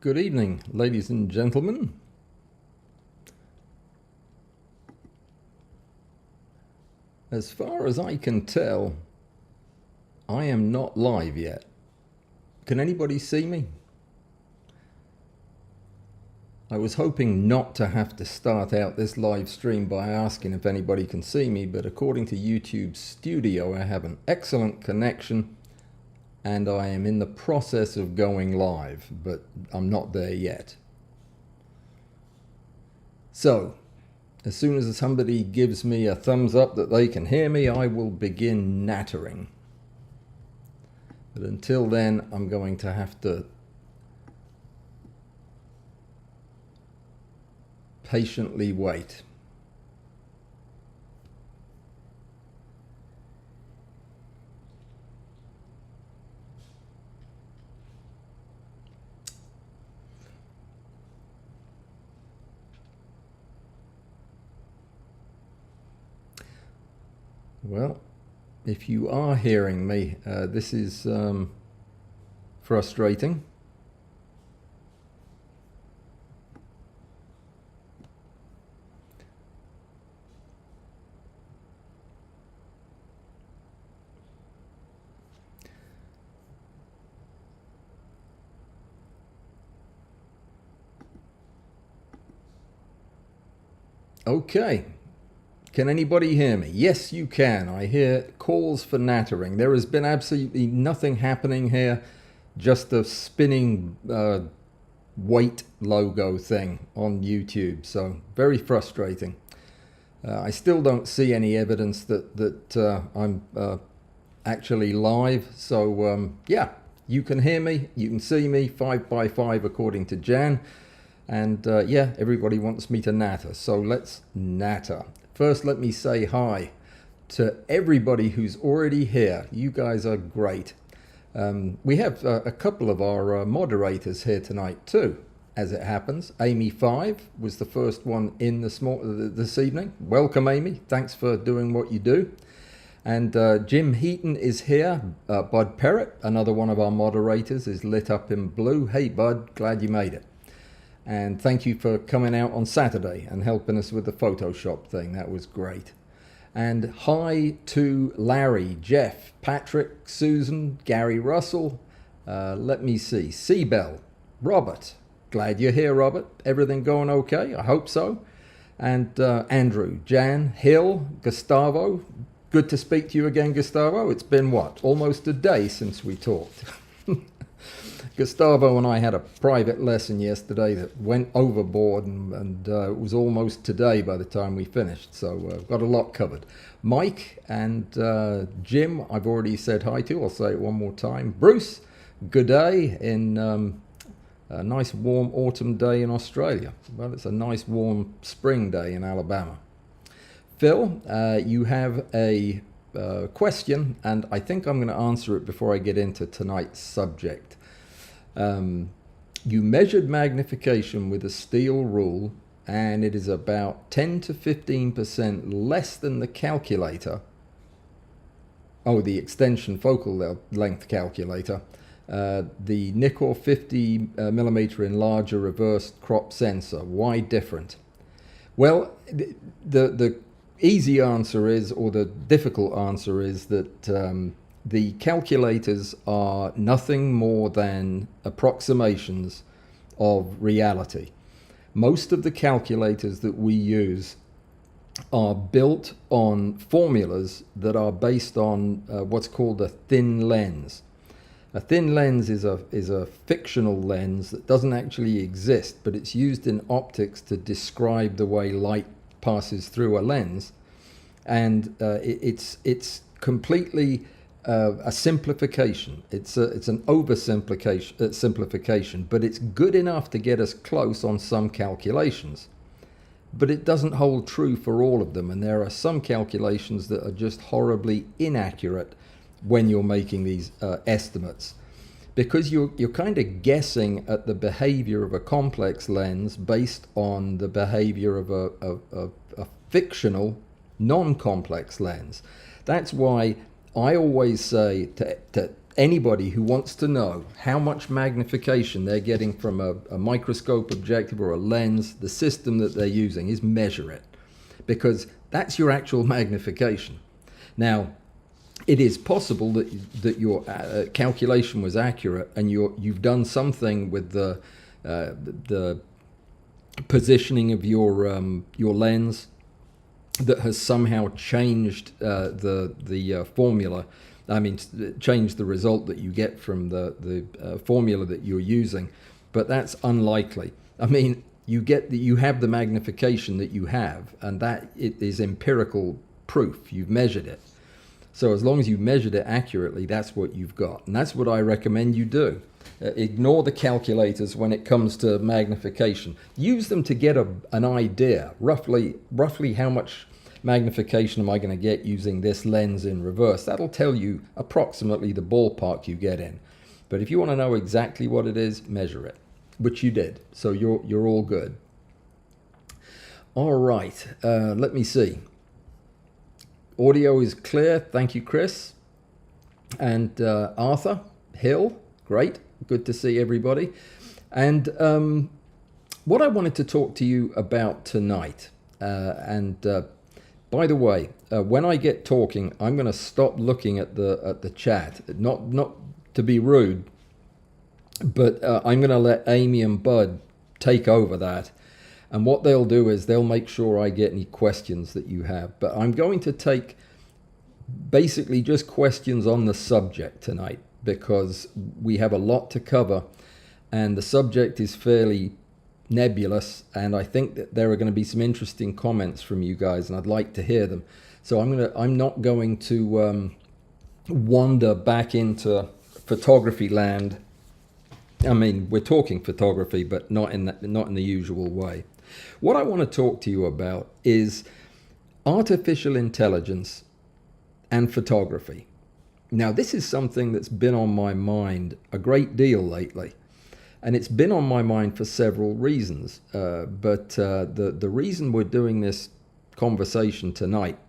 Good evening, ladies and gentlemen. As far as I can tell, I am not live yet. Can anybody see me? I was hoping not to have to start out this live stream by asking if anybody can see me, but according to YouTube Studio, I have an excellent connection and I am in the process of going live, but I'm not there yet. So, as soon as somebody gives me a thumbs up that they can hear me, I will begin nattering. But until then, I'm going to have to patiently wait. Well, if you are hearing me, this is frustrating. Okay. Can anybody hear me? Yes, you can. I hear calls for nattering. There has been absolutely nothing happening here, just a spinning weight logo thing on YouTube. So very frustrating. I still don't see any evidence that I'm actually live. So yeah, you can hear me, you can see me, 5x5 according to Jan. And yeah, everybody wants me to natter. So let's natter. First, let me say hi to everybody who's already here. You guys are great. We have a couple of our moderators here tonight too, as it happens. Amy 5 was the first one in this evening. Welcome, Amy. Thanks for doing what you do. And Jim Heaton is here. Bud Perrott, another one of our moderators, is lit up in blue. Hey, Bud, glad you made it. And thank you for coming out on Saturday and helping us with the Photoshop thing. That was great. And hi to Larry, Jeff, Patrick, Susan, Gary Russell. Let me see. Seabell, Robert. Glad you're here, Robert. Everything going okay? I hope so. And Andrew, Jan, Hill, Gustavo. Good to speak to you again, Gustavo. It's been what? Almost a day since we talked. Gustavo and I had a private lesson yesterday that went overboard, and it was almost today by the time we finished. So got a lot covered. Mike and Jim, I've already said hi to. I'll say it one more time. Bruce, good day in a nice warm autumn day in Australia. Well, it's a nice warm spring day in Alabama. Phil, you have a question, and I think I'm going to answer it before I get into tonight's subject. You measured magnification with a steel rule, and it is about 10 to 15% less than the calculator. Oh, the extension focal length calculator. The Nikkor 50 millimeter enlarger reversed crop sensor. Why different? Well, the easy answer is, or the difficult answer is that the calculators are nothing more than approximations of reality. Most of the calculators that we use are built on formulas that are based on what's called a thin lens. A thin lens is a fictional lens that doesn't actually exist, but it's used in optics to describe the way light passes through a lens. And it's completely a simplification. It's an oversimplification, simplification, but it's good enough to get us close on some calculations. But it doesn't hold true for all of them, and there are some calculations that are just horribly inaccurate when you're making these estimates, because you're kind of guessing at the behavior of a complex lens based on the behavior of a fictional non-complex lens. That's why I always say to anybody who wants to know how much magnification they're getting from a microscope objective or a lens, the system that they're using is measure it, because that's your actual magnification. Now, it is possible that your calculation was accurate and you've done something with the positioning of your lens that has somehow changed the formula. I mean, changed the result that you get from the formula that you're using, but that's unlikely. I mean, you have the magnification that you have, and that it is empirical proof. You've measured it. So as long as you've measured it accurately, that's what you've got. And that's what I recommend you do. Ignore the calculators when it comes to magnification. Use them to get an idea, roughly how much magnification am I going to get using this lens in reverse. That'll tell you approximately the ballpark you get in. But if you want to know exactly what it is, measure it, which you did. So you're all good. All right, let me see. Audio is clear. Thank you, Chris. And Arthur Hill, great. Good to see everybody. And what I wanted to talk to you about tonight, by the way, when I get talking, I'm going to stop looking at the chat. Not to be rude, but I'm going to let Amy and Bud take over that. And what they'll do is they'll make sure I get any questions that you have. But I'm going to take basically just questions on the subject tonight, because we have a lot to cover and the subject is fairly nebulous, and I think that there are going to be some interesting comments from you guys and I'd like to hear them. So I'm not going to wander back into photography land. I mean, we're talking photography, but not in the usual way. What I want to talk to you about is artificial intelligence and photography. Now, this is something that's been on my mind a great deal lately, and it's been on my mind for several reasons. But the reason we're doing this conversation tonight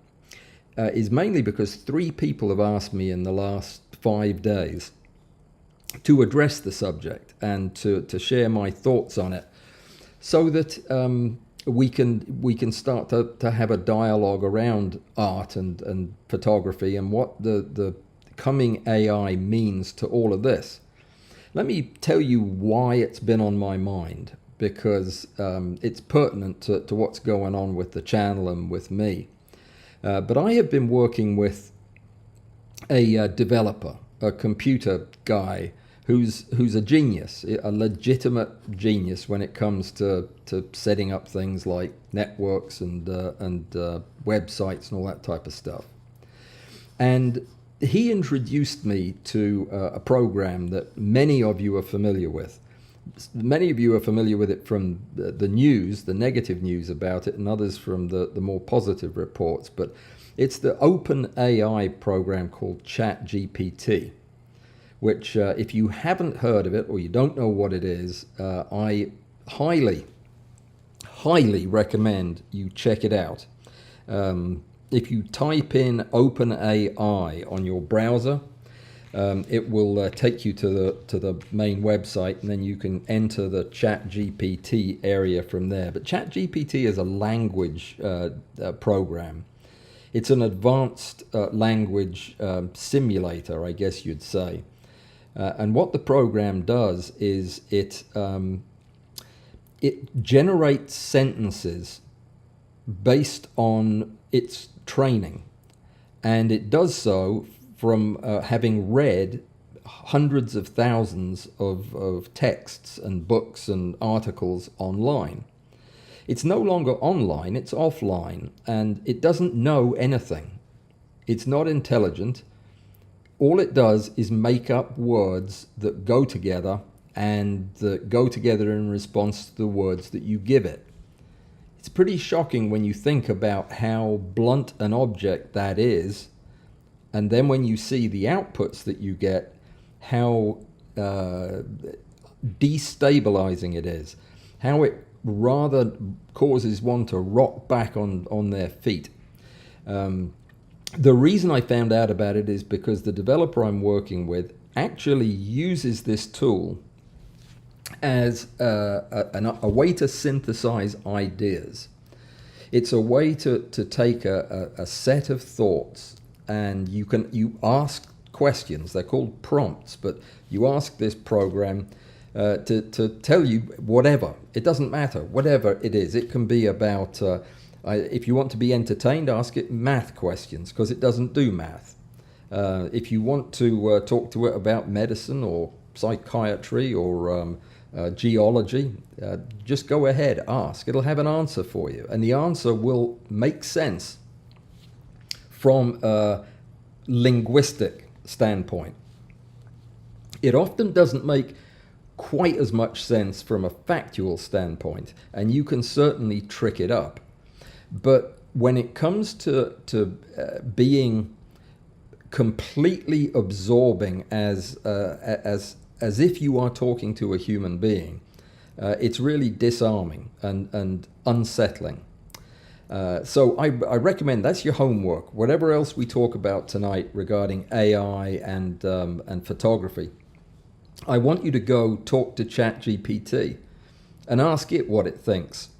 is mainly because 3 people have asked me in the last 5 days to address the subject and to share my thoughts on it, so that we can start to have a dialogue around art and photography and what the coming AI means to all of this. Let me tell you why it's been on my mind, because it's pertinent to what's going on with the channel and with me. But I have been working with a developer, a computer guy, who's a genius, a legitimate genius when it comes to setting up things like networks and websites and all that type of stuff. And he introduced me to a program that many of you are familiar with. Many of you are familiar with it from the news, the negative news about it, and others from the more positive reports. But it's the open AI program called ChatGPT, which if you haven't heard of it or you don't know what it is, I highly recommend you check it out. If you type in OpenAI on your browser, it will take you to the main website, and then you can enter the ChatGPT area from there. But ChatGPT is a language program. It's an advanced language simulator, I guess you'd say. And what the program does is it generates sentences based on its training, and it does so from having read hundreds of thousands of texts and books and articles online. It's no longer online, it's offline, and it doesn't know anything. It's not intelligent. All it does is make up words that go together, and that go together in response to the words that you give it. It's pretty shocking when you think about how blunt an object that is, and then when you see the outputs that you get, how destabilizing it is, how it rather causes one to rock back on their feet. The reason I found out about it is because the developer I'm working with actually uses this tool as a way to synthesize ideas. It's a way to take a set of thoughts, and you ask questions. They're called prompts, but you ask this program to tell you whatever. It doesn't matter, whatever it is. It can be about, if you want to be entertained, ask it math questions, because it doesn't do math. If you want to talk to it about medicine or psychiatry or geology, just go ahead, ask. It'll have an answer for you, and the answer will make sense from a linguistic standpoint. It often doesn't make quite as much sense from a factual standpoint, and you can certainly trick it up. But when it comes to being completely absorbing as if you are talking to a human being, it's really disarming and unsettling. So I recommend that's your homework. Whatever else we talk about tonight regarding AI and photography, I want you to go talk to ChatGPT and ask it what it thinks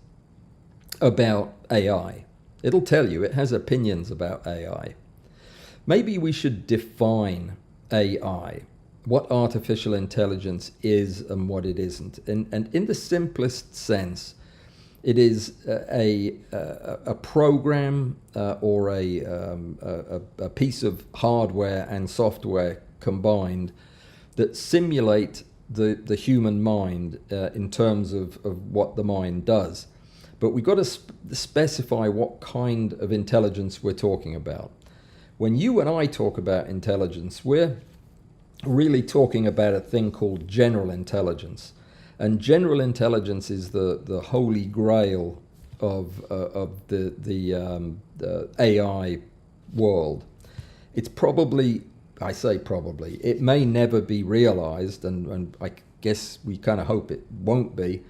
about AI. It'll tell you. It has opinions about AI. Maybe we should define AI, what artificial intelligence is and what it isn't. And in the simplest sense, it is a program or a piece of hardware and software combined that simulate the human mind in terms of what the mind does. But we've got to specify what kind of intelligence we're talking about. When you and I talk about intelligence, we're really talking about a thing called general intelligence. And general intelligence is the holy grail of the AI world. It's probably, I say probably, it may never be realized, and I guess we kind of hope it won't be.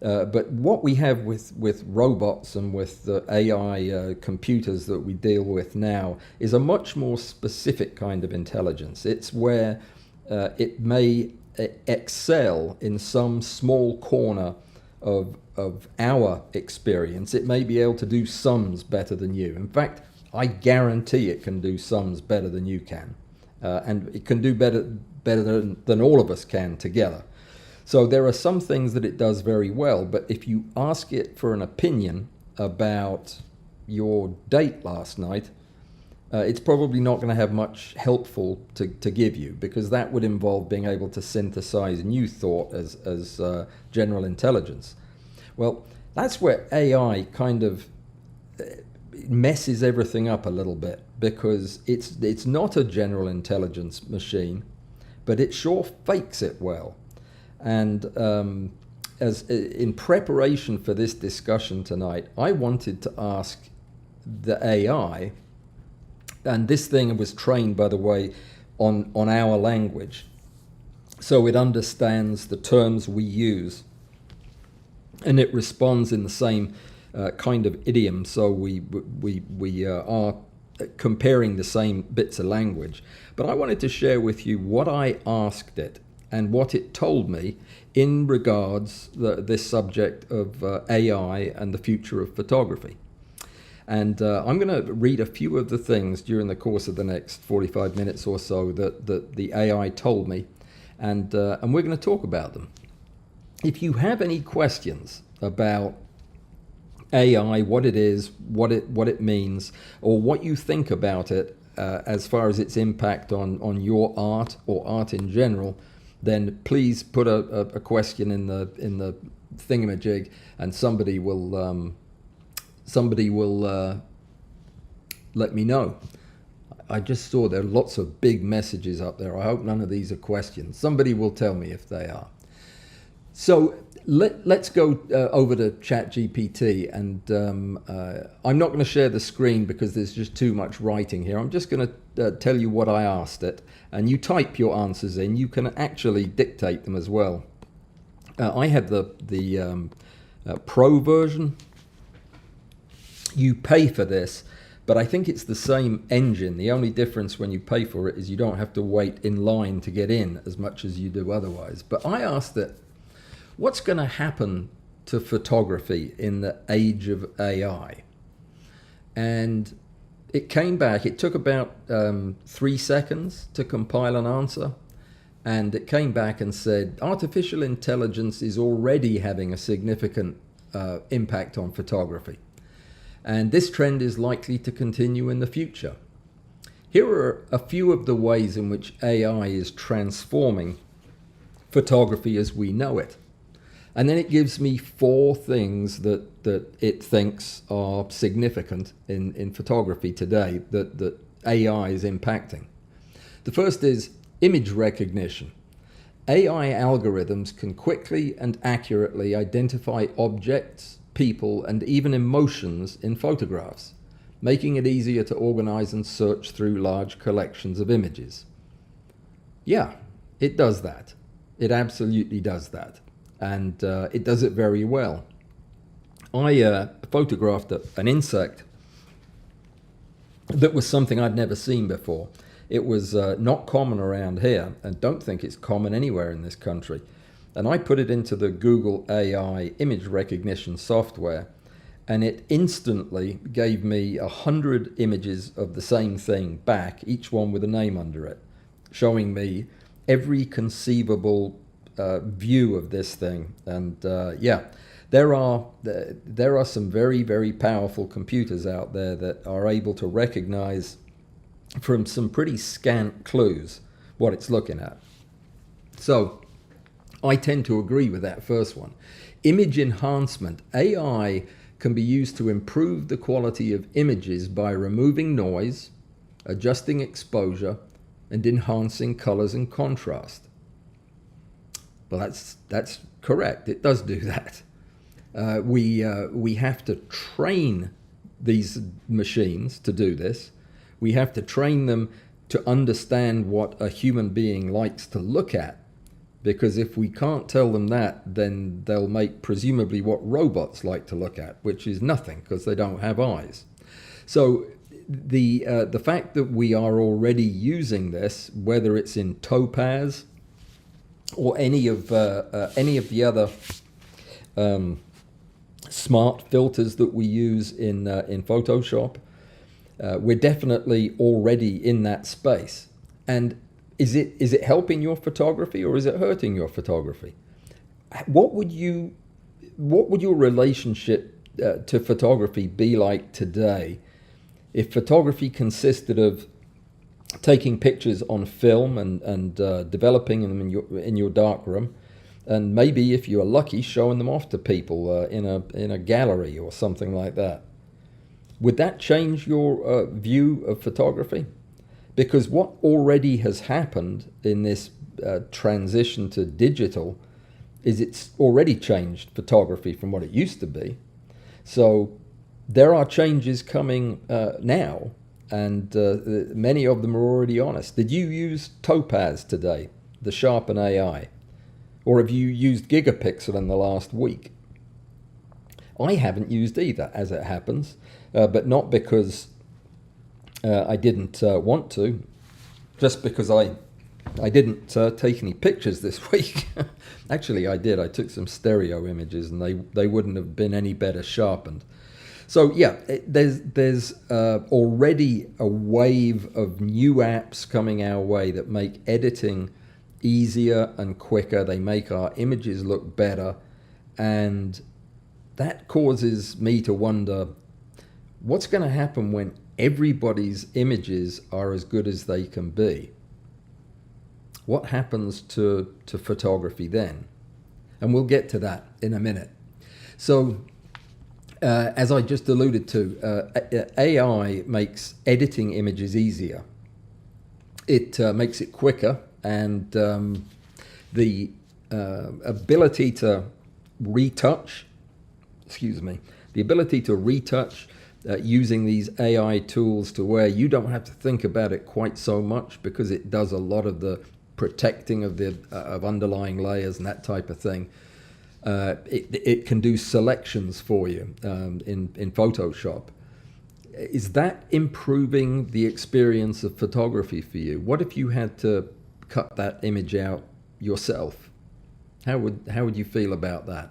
But what we have with robots and with the AI computers that we deal with now is a much more specific kind of intelligence. It's where it may excel in some small corner of our experience. It may be able to do sums better than you. In fact, I guarantee it can do sums better than you can. And it can do better than all of us can together. So there are some things that it does very well, but if you ask it for an opinion about your date last night, it's probably not going to have much helpful to give you, because that would involve being able to synthesize new thought as general intelligence. Well, that's where AI kind of messes everything up a little bit, because it's not a general intelligence machine, but it sure fakes it well. And as in preparation for this discussion tonight, I wanted to ask the AI, and this thing was trained, by the way, on our language, so it understands the terms we use, and it responds in the same kind of idiom. So we are comparing the same bits of language. But I wanted to share with you what I asked it and what it told me in regards this subject of AI and the future of photography. And I'm going to read a few of the things during the course of the next 45 minutes or so that the AI told me, and we're going to talk about them. If you have any questions about AI, what it is, what it means, or what you think about it as far as its impact on your art or art in general, then please put a question in the thingamajig, and somebody will let me know. I just saw there are lots of big messages up there. I hope none of these are questions. Somebody will tell me if they are. So let's go over to ChatGPT, and I'm not going to share the screen because there's just too much writing here. I'm just going to tell you what I asked it, and you type your answers in. You can actually dictate them as well. I have the Pro version. You pay for this, But I think it's the same engine. The only difference when you pay for it is you don't have to wait in line to get in as much as you do otherwise. But I asked it, what's going to happen to photography in the age of AI? And it came back. It took about 3 seconds to compile an answer. And it came back and said, artificial intelligence is already having a significant impact on photography. And this trend is likely to continue in the future. Here are a few of the ways in which AI is transforming photography as we know it. And then it gives me 4 things that it thinks are significant in photography today that AI is impacting. The first is image recognition. AI algorithms can quickly and accurately identify objects, people, and even emotions in photographs, making it easier to organize and search through large collections of images. Yeah, it does that. It absolutely does that. And it does it very well. I photographed an insect that was something I'd never seen before. It was not common around here, and don't think it's common anywhere in this country. And I put it into the Google AI image recognition software, and it instantly gave me 100 images of the same thing back, each one with a name under it, showing me every conceivable view of this thing. And yeah, there are some very, very powerful computers out there that are able to recognize from some pretty scant clues what it's looking at. So I tend to agree with that first one. Image enhancement. AI can be used to improve the quality of images by removing noise, adjusting exposure, and enhancing colors and contrast. Well, that's correct. It does do that. We have to train these machines to do this. We have to train them to understand what a human being likes to look at. Because if we can't tell them that, then they'll make presumably what robots like to look at, which is nothing because they don't have eyes. So the fact that we are already using this, whether it's in Topaz or any of the other smart filters that we use in Photoshop, we're definitely already in that space. And is it helping your photography or is it hurting your photography? What would your relationship to photography be like today if photography consisted of taking pictures on film and developing them in your darkroom, and maybe if you are lucky, showing them off to people in a gallery or something like that? Would that change your view of photography? Because what already has happened in this transition to digital is it's already changed photography from what it used to be. So there are changes coming now, and many of them are already honest. Did you use Topaz today, the Sharpen AI? Or have you used Gigapixel in the last week? I haven't used either, as it happens, but not because I didn't want to, just because I didn't take any pictures this week. Actually, I did. I took some stereo images, and they wouldn't have been any better sharpened. So yeah, there's already a wave of new apps coming our way that make editing easier and quicker. They make our images look better, and that causes me to wonder what's going to happen when everybody's images are as good as they can be. What happens to photography then? And we'll get to that in a minute. So as I just alluded to, AI makes editing images easier. It makes it quicker, and the ability to retouch, using these AI tools to where you don't have to think about it quite so much because it does a lot of the protecting of underlying layers and that type of thing. It can do selections for you in Photoshop. Is that improving the experience of photography for you? What if you had to cut that image out yourself? How would you feel about that?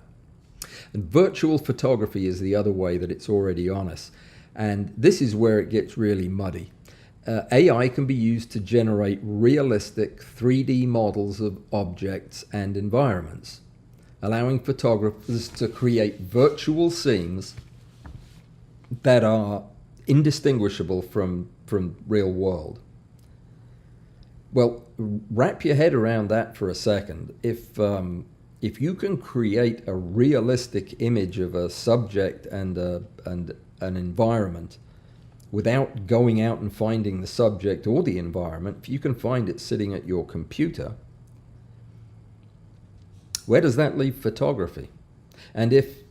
And virtual photography is the other way that it's already on us. And this is where it gets really muddy. AI can be used to generate realistic 3D models of objects and environments, allowing photographers to create virtual scenes that are indistinguishable from real world. Well, wrap your head around that for a second. If you can create a realistic image of a subject and an environment without going out and finding the subject or the environment, if you can find it sitting at your computer, where does that leave photography? And if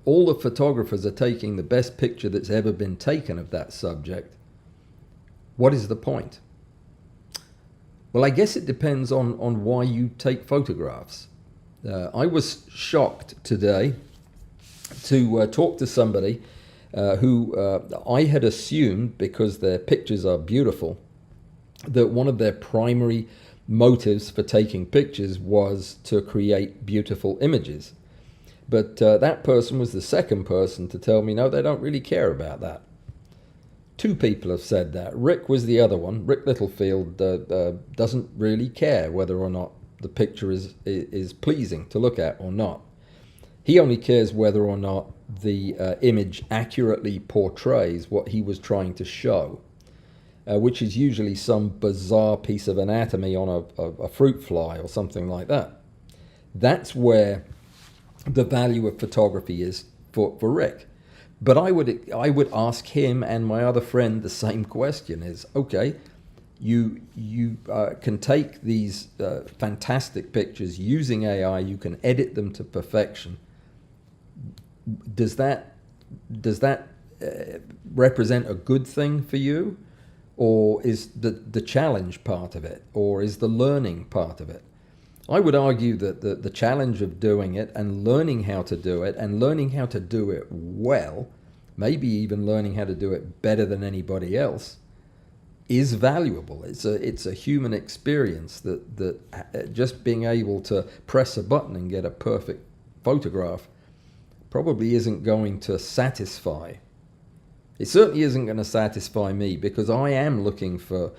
all the photographers are taking the best picture that's ever been taken of that subject, what is the point? Well, I guess it depends on why you take photographs. I was shocked today to talk to somebody who I had assumed, because their pictures are beautiful, that one of their primary motives for taking pictures was to create beautiful images. But that person was the second person to tell me, no, they don't really care about that. Two people have said that. Rick was the other one. Rick Littlefield doesn't really care whether or not the picture is pleasing to look at or not. He only cares whether or not the image accurately portrays what he was trying to show, which is usually some bizarre piece of anatomy on a fruit fly or something like that. That's where the value of photography is for Rick. But I would ask him and my other friend the same question: is, okay, you can take these fantastic pictures using AI, you can edit them to perfection. Does that represent a good thing for you, or is the challenge part of it, or is the learning part of it? I would argue that the challenge of doing it and learning how to do it, and learning how to do it well, maybe even learning how to do it better than anybody else, is valuable. It's a human experience that just being able to press a button and get a perfect photograph probably isn't going to satisfy. It certainly isn't going to satisfy me, because I am looking for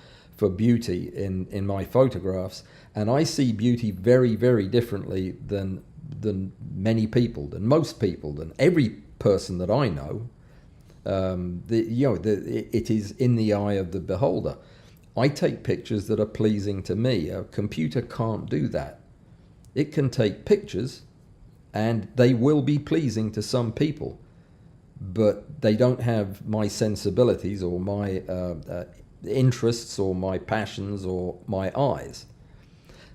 beauty in my photographs, and I see beauty very, very differently than many people, than most people, than every person that I know. It is in the eye of the beholder. I take pictures that are pleasing to me. A computer can't do that. It can take pictures and they will be pleasing to some people, but they don't have my sensibilities or my interests or my passions or my eyes.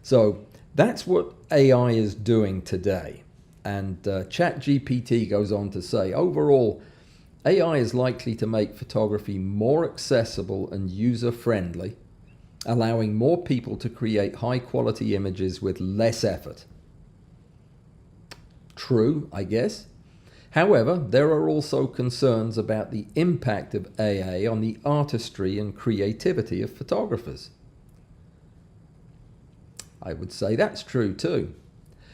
So that's what AI is doing today. And ChatGPT goes on to say, overall, AI is likely to make photography more accessible and user-friendly, allowing more people to create high-quality images with less effort. True, I guess. However, there are also concerns about the impact of AI on the artistry and creativity of photographers. I would say that's true too.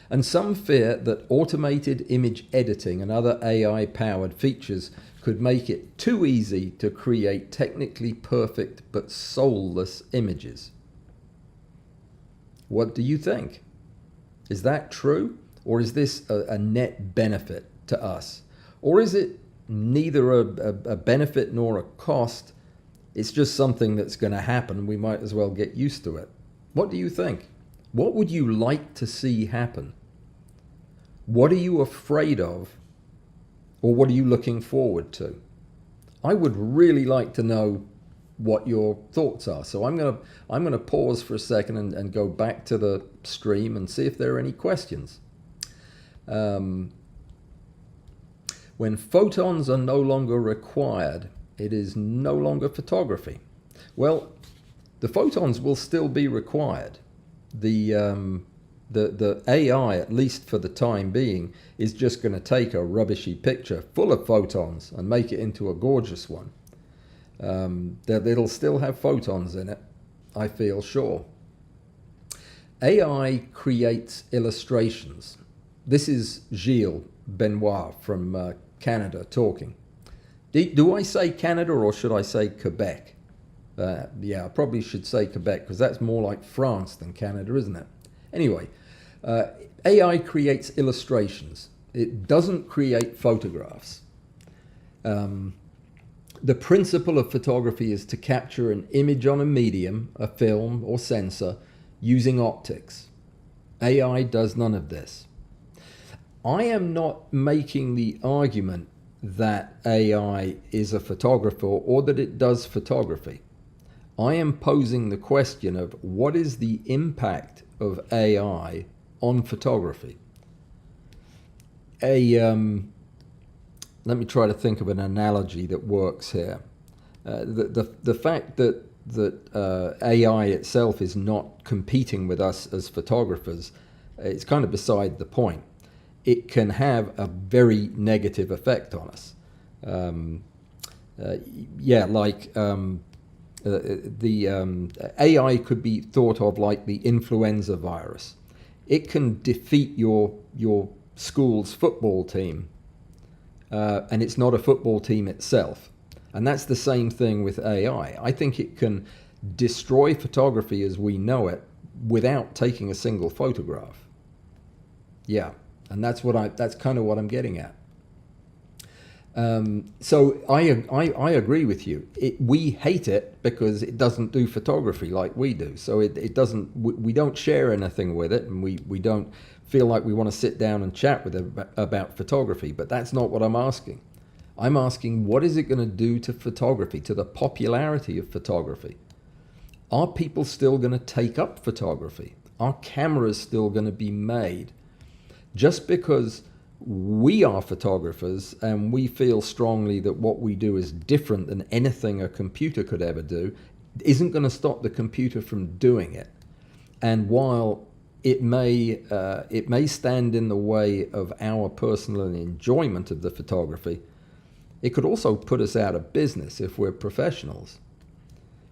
And some fear that automated image editing and other AI-powered features could make it too easy to create technically perfect but soulless images. What do you think? Is that true? Or is this a net benefit to us? Or is it neither a benefit nor a cost? It's just something that's going to happen. We might as well get used to it. What do you think? What would you like to see happen? What are you afraid of? Or what are you looking forward to? I would really like to know what your thoughts are. So I'm going to pause for a second and go back to the stream and see if there are any questions. When photons are no longer required, it is no longer photography. Well, the photons will still be required. The AI, at least for the time being, is just going to take a rubbishy picture full of photons and make it into a gorgeous one. that it'll still have photons in it, I feel sure. AI creates illustrations. This is Gilles Benoit from Canada talking. Do I say Canada or should I say Quebec? Yeah, I probably should say Quebec because that's more like France than Canada, isn't it? Anyway, AI creates illustrations. It doesn't create photographs. The principle of photography is to capture an image on a medium, a film or sensor, using optics. AI does none of this. I am not making the argument that AI is a photographer or that it does photography. I am posing the question of what is the impact of AI on photography. Let me try to think of an analogy that works here. The fact that AI itself is not competing with us as photographers, it's kind of beside the point. It can have a very negative effect on us. AI could be thought of like the influenza virus. It can defeat your school's football team, and it's not a football team itself. And that's the same thing with AI. I think it can destroy photography as we know it without taking a single photograph. Yeah, and that's kind of what I'm getting at. So I agree with you. We hate it because it doesn't do photography like we do. So it doesn't. We don't share anything with it, and we don't feel like we want to sit down and chat with it about photography. But that's not what I'm asking. I'm asking, what is it going to do to photography, to the popularity of photography? Are people still going to take up photography? Are cameras still going to be made? Just because we are photographers and we feel strongly that what we do is different than anything a computer could ever do, isn't going to stop the computer from doing it. And while it may stand in the way of our personal enjoyment of the photography, it could also put us out of business if we're professionals.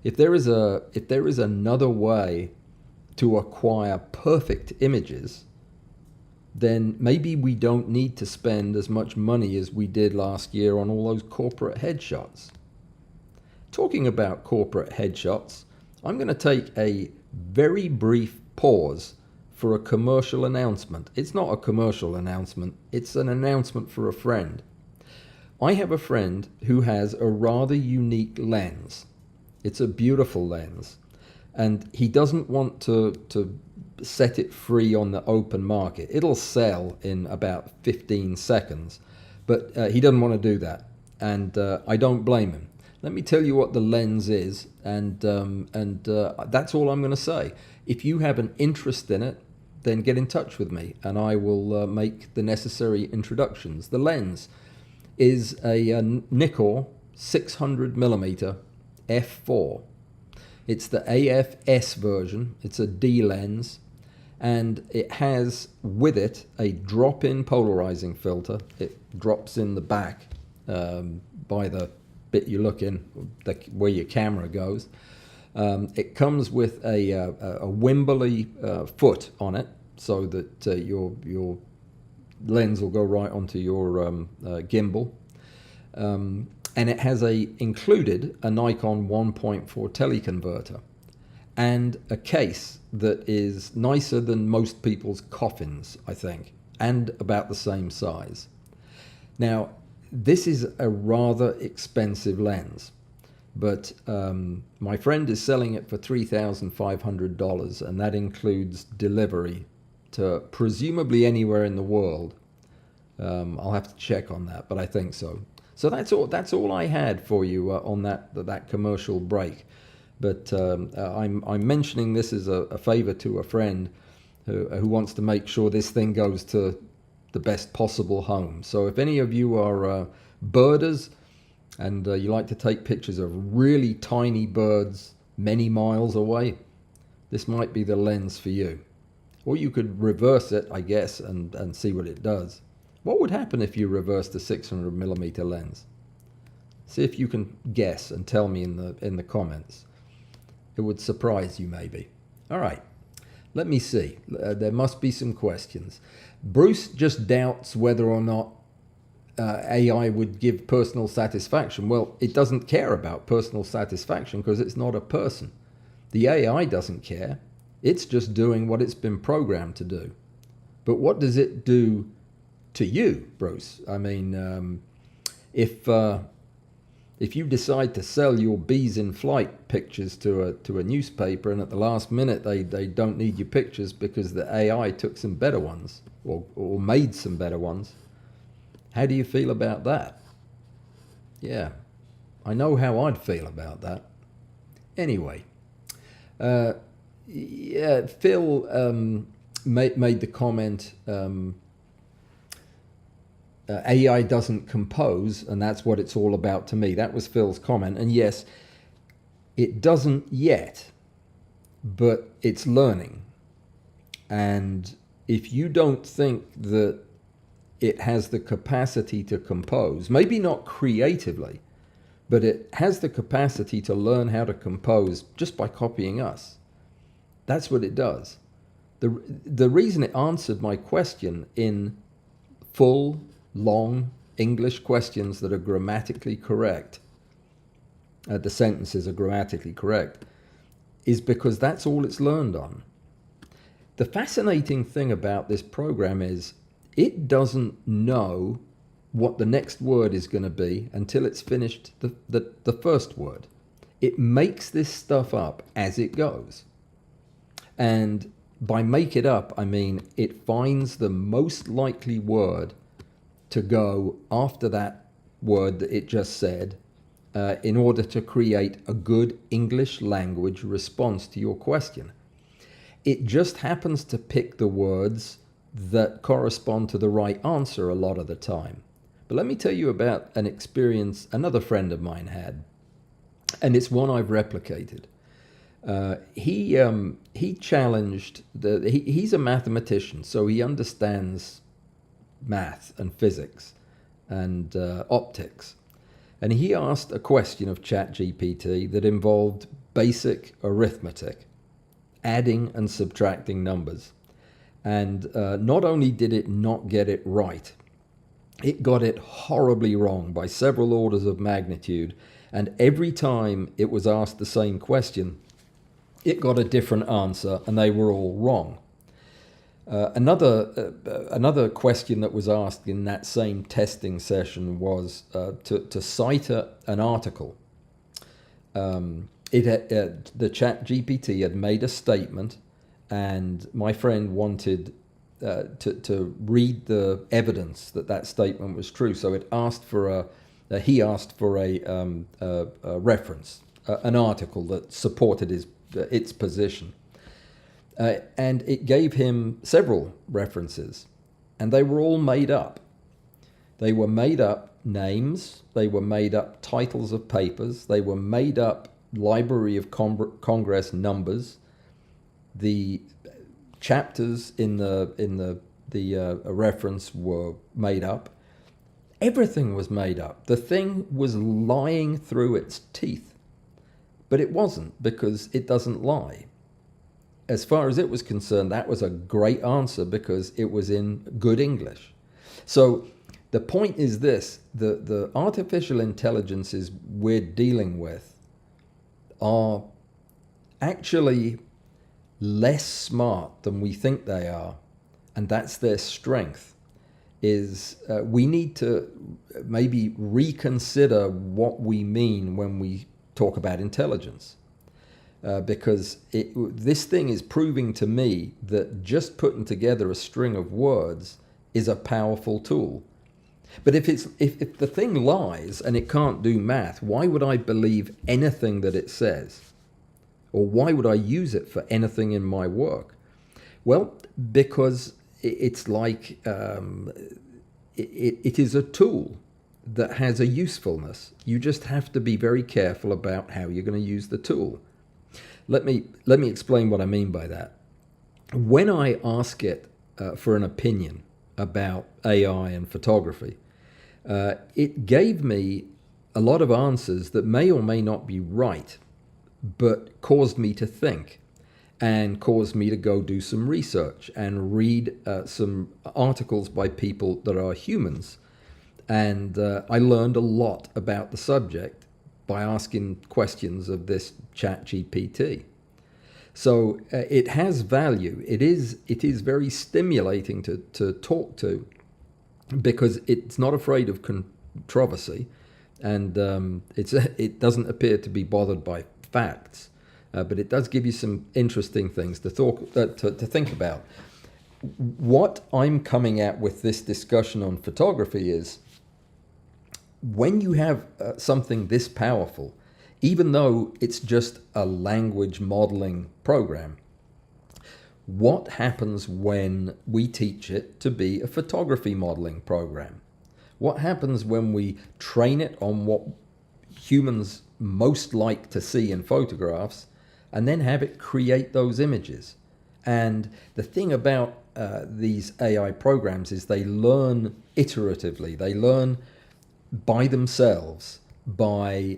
If there is another way to acquire perfect images, then maybe we don't need to spend as much money as we did last year on all those corporate headshots. Talking about corporate headshots, I'm going to take a very brief pause for a commercial announcement. It's not a commercial announcement, it's an announcement for a friend. I have a friend who has a rather unique lens. It's a beautiful lens, and he doesn't want to set it free on the open market. It'll sell in about 15 seconds, but he doesn't want to do that, and I don't blame him. Let me tell you what the lens is, and that's all I'm going to say. If you have an interest in it, then get in touch with me, and I will make the necessary introductions. The lens is a Nikkor 600mm f4. It's the AFS version. It's a D lens, and it has with it a drop-in polarizing filter. It drops in the back by the bit you look in, where your camera goes. It comes with a Wimberley foot on it, so that your lens will go right onto your gimbal. And it has included a Nikon 1.4 teleconverter and a case that is nicer than most people's coffins, I think, and about the same size. Now, this is a rather expensive lens, but my friend is selling it for $3,500, and that includes delivery to presumably anywhere in the world. I'll have to check on that, but I think so. So that's all I had for you on that commercial break. But I'm mentioning this as a favor to a friend who wants to make sure this thing goes to the best possible home. So if any of you are birders and you like to take pictures of really tiny birds many miles away, this might be the lens for you. Or you could reverse it, I guess, and see what it does. What would happen if you reversed a 600mm lens? See if you can guess and tell me in the comments. It would surprise you maybe. All right, let me see. There must be some questions. Bruce just doubts whether or not AI would give personal satisfaction. Well, it doesn't care about personal satisfaction because it's not a person. The AI doesn't care. It's just doing what it's been programmed to do. But what does it do to you, Bruce? I mean, if you decide to sell your bees in flight pictures to a newspaper, and at the last minute they don't need your pictures because the AI took some better ones or made some better ones, how do you feel about that? Yeah, I know how I'd feel about that. Anyway, yeah, Phil made the comment, AI doesn't compose, and that's what it's all about to me. That was Phil's comment. And yes, it doesn't yet, but it's learning. And if you don't think that it has the capacity to compose, maybe not creatively, but it has the capacity to learn how to compose just by copying us. That's what it does. The reason it answered my question in full, long English questions that are grammatically correct, the sentences are grammatically correct, is because that's all it's learned on. The fascinating thing about this program is it doesn't know what the next word is going to be until it's finished the first word. It makes this stuff up as it goes. And by make it up, I mean it finds the most likely word to go after that word that it just said in order to create a good English language response to your question. It just happens to pick the words that correspond to the right answer a lot of the time. But let me tell you about an experience another friend of mine had, and it's one I've replicated. He challenged he's a mathematician, so he understands math and physics and optics. And he asked a question of ChatGPT that involved basic arithmetic, adding and subtracting numbers. And not only did it not get it right, it got it horribly wrong by several orders of magnitude. And every time it was asked the same question, it got a different answer, and they were all wrong. Another question that was asked in that same testing session was to cite an article. The ChatGPT had made a statement, and my friend wanted to read the evidence that statement was true. So it asked for he asked for a reference, an article that supported its position. And it gave him several references, and they were all made up. They were made up names, they were made up titles of papers, they were made up Library of Congress numbers. The chapters in the reference were made up. Everything was made up. The thing was lying through its teeth, but it wasn't, because it doesn't lie. As far as it was concerned, that was a great answer because it was in good English. So the point is this: the artificial intelligences we're dealing with are actually less smart than we think they are, and that's their strength. We need to maybe reconsider what we mean when we talk about intelligence. Because this thing is proving to me that just putting together a string of words is a powerful tool. But if the thing lies and it can't do math, why would I believe anything that it says? Or why would I use it for anything in my work? Well, because it's like it is a tool that has a usefulness. You just have to be very careful about how you're going to use the tool. Let me explain what I mean by that. When I ask it for an opinion about AI and photography, it gave me a lot of answers that may or may not be right, but caused me to think and caused me to go do some research and read some articles by people that are humans. And I learned a lot about the subject by asking questions of this ChatGPT. So it has value. It is very stimulating to talk to, because it's not afraid of controversy, and it doesn't appear to be bothered by facts, but it does give you some interesting things to think about. What I'm coming at with this discussion on photography is, when you have something this powerful, even though it's just a language modeling program, what happens when we teach it to be a photography modeling program? What happens when we train it on what humans most like to see in photographs, and then have it create those images? And the thing about these AI programs is they learn iteratively. They learn by themselves, by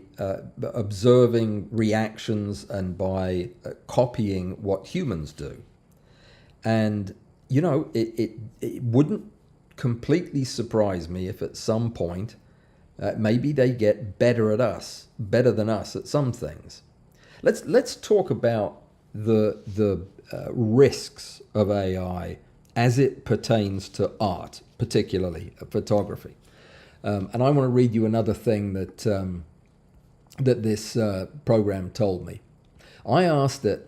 observing reactions and by copying what humans do. And, you know, it wouldn't completely surprise me if at some point maybe they get better than us at some things. Let's talk about the risks of AI as it pertains to art, particularly photography. And I want to read you another thing that this program told me. I asked it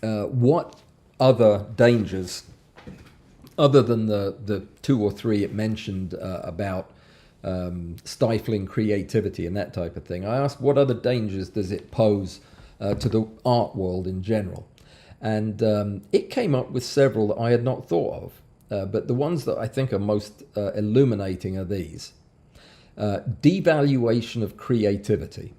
what other dangers, other than the 2 or 3 it mentioned about stifling creativity and that type of thing. I asked, what other dangers does it pose to the art world in general? And it came up with several that I had not thought of. But the ones that I think are most illuminating are these. Devaluation of creativity.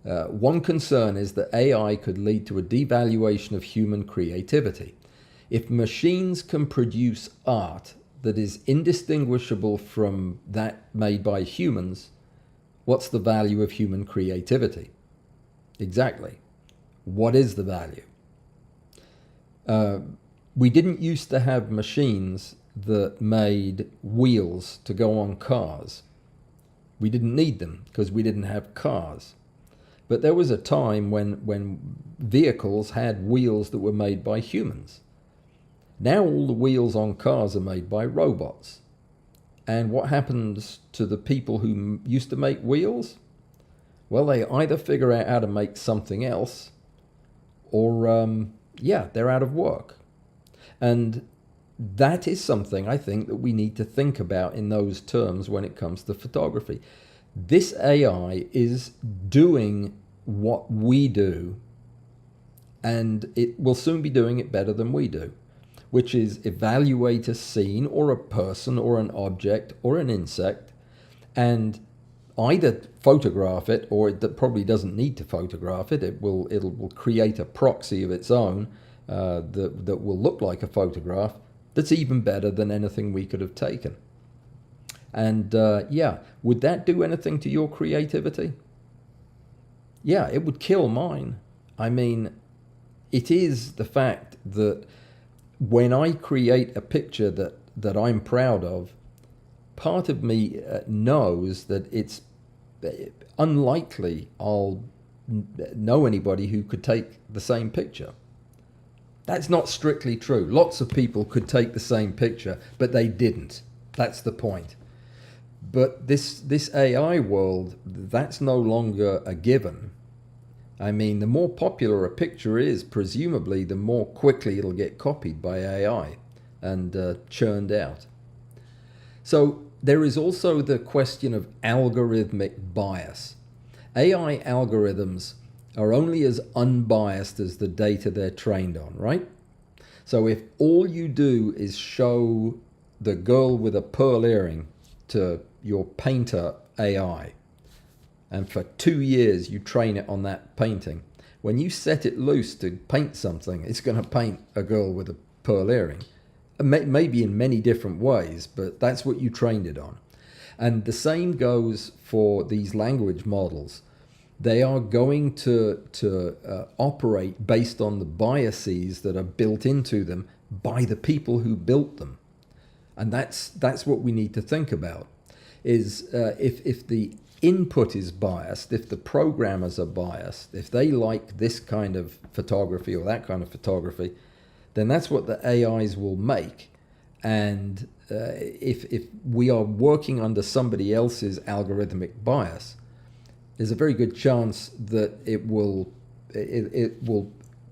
One concern is that AI could lead to a devaluation of human creativity. If machines can produce art that is indistinguishable from that made by humans, what's the value of human creativity? Exactly. What is the value? We didn't used to have machines that made wheels to go on cars. We didn't need them because we didn't have cars. But there was a time when vehicles had wheels that were made by humans. Now all the wheels on cars are made by robots. And what happens to the people who used to make wheels? Well, they either figure out how to make something else, or they're out of work. And that is something I think that we need to think about in those terms when it comes to photography. This AI is doing what we do, and it will soon be doing it better than we do, which is evaluate a scene or a person or an object or an insect and either photograph it, or it probably doesn't need to photograph it. It will create a proxy of its own that will look like a photograph that's even better than anything we could have taken. And would that do anything to your creativity? Yeah, it would kill mine. I mean, it is the fact that when I create a picture that I'm proud of, part of me knows that it's unlikely I'll know anybody who could take the same picture. That's not strictly true. Lots of people could take the same picture, but they didn't. That's the point. But this AI world, that's no longer a given. I mean, the more popular a picture is, presumably, the more quickly it'll get copied by AI and churned out. So there is also the question of algorithmic bias. AI algorithms are only as unbiased as the data they're trained on, right? So if all you do is show the girl with a pearl earring to your painter AI, and for 2 years you train it on that painting, when you set it loose to paint something, it's going to paint a girl with a pearl earring. Maybe in many different ways, but that's what you trained it on. And the same goes for these language models. They are going to operate based on the biases that are built into them by the people who built them. And that's what we need to think about, is if the input is biased, if the programmers are biased, if they like this kind of photography or that kind of photography, then that's what the AIs will make. And if we are working under somebody else's algorithmic bias, there's a very good chance that it will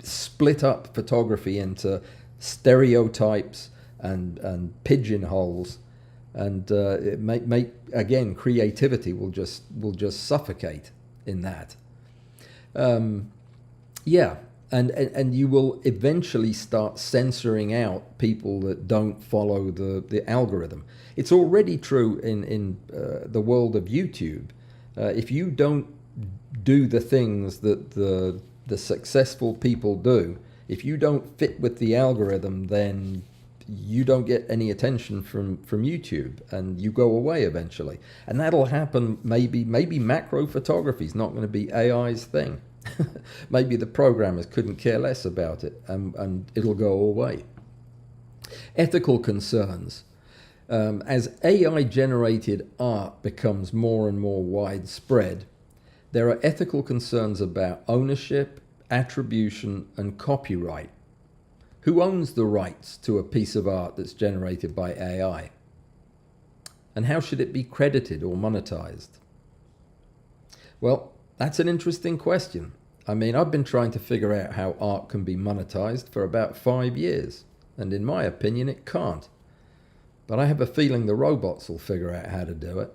split up photography into stereotypes and pigeonholes, and it make again, creativity will just suffocate in that. Yeah, and you will eventually start censoring out people that don't follow the algorithm. It's already true in the world of YouTube. If you don't do the things that the successful people do, if you don't fit with the algorithm, then you don't get any attention from YouTube, and you go away eventually. And that'll happen. Maybe macro photography is not going to be AI's thing. Maybe the programmers couldn't care less about it, and it'll go away. Ethical concerns. As AI-generated art becomes more and more widespread, there are ethical concerns about ownership, attribution, and copyright. Who owns the rights to a piece of art that's generated by AI? And how should it be credited or monetized? Well, that's an interesting question. I mean, I've been trying to figure out how art can be monetized for about 5 years, and in my opinion, it can't. But I have a feeling the robots will figure out how to do it.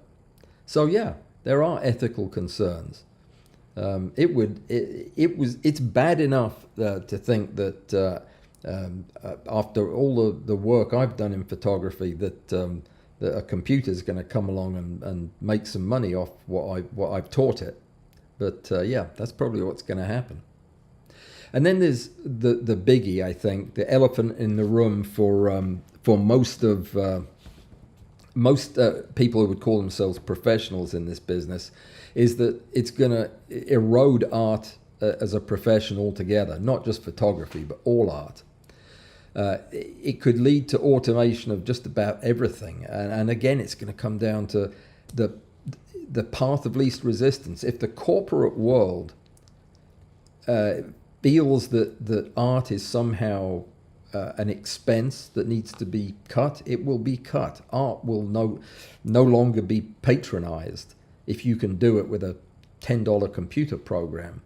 So yeah, there are ethical concerns. It's bad enough to think that after all the work I've done in photography, that a computer's going to come along and make some money off what I've taught it. But yeah, that's probably what's going to happen. And then there's the biggie, I think, the elephant in the room for most people who would call themselves professionals in this business, is that it's going to erode art as a profession altogether, not just photography, but all art. It could lead to automation of just about everything. And again, it's going to come down to the path of least resistance. If the corporate world feels that art is somehow an expense that needs to be cut, it will be cut. Art will no longer be patronized if you can do it with a $10 computer program.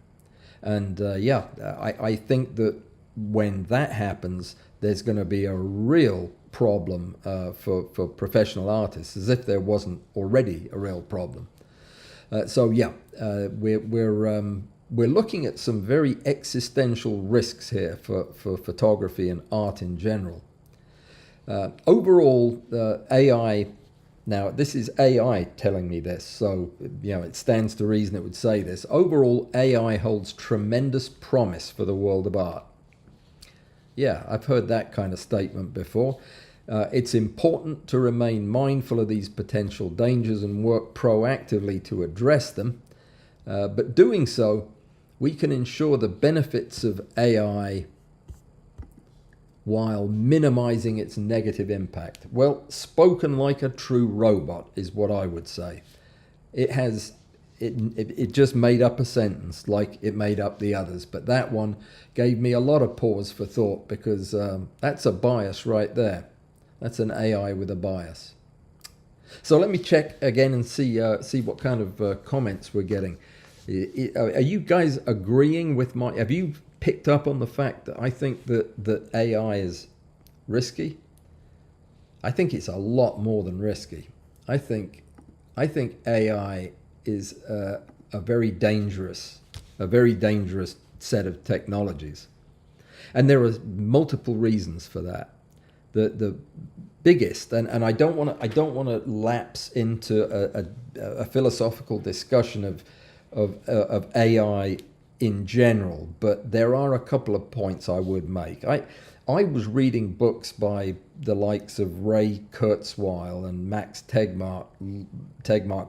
And yeah, I think that when that happens, there's going to be a real problem for professional artists, as if there wasn't already a real problem. So yeah, we're looking at some very existential risks here for photography and art in general. Overall, AI, now this is AI telling me this, so it stands to reason it would say this. Overall, AI holds tremendous promise for the world of art. Yeah, I've heard that kind of statement before. It's important to remain mindful of these potential dangers and work proactively to address them. But doing so, we can ensure the benefits of AI while minimizing its negative impact. Well, spoken like a true robot is what I would say. It just made up a sentence like it made up the others, but that one gave me a lot of pause for thought, because that's a bias right there. That's an AI with a bias. So let me check again and see what kind of comments we're getting. Are you guys agreeing with have you picked up on the fact that I think that AI is risky? I think it's a lot more than risky. I think AI is a very dangerous set of technologies, and there are multiple reasons for that. The biggest, and I don't want to lapse into a philosophical discussion of AI in general, but there are a couple of points I would make. I was reading books by the likes of Ray Kurzweil and Max Tegmark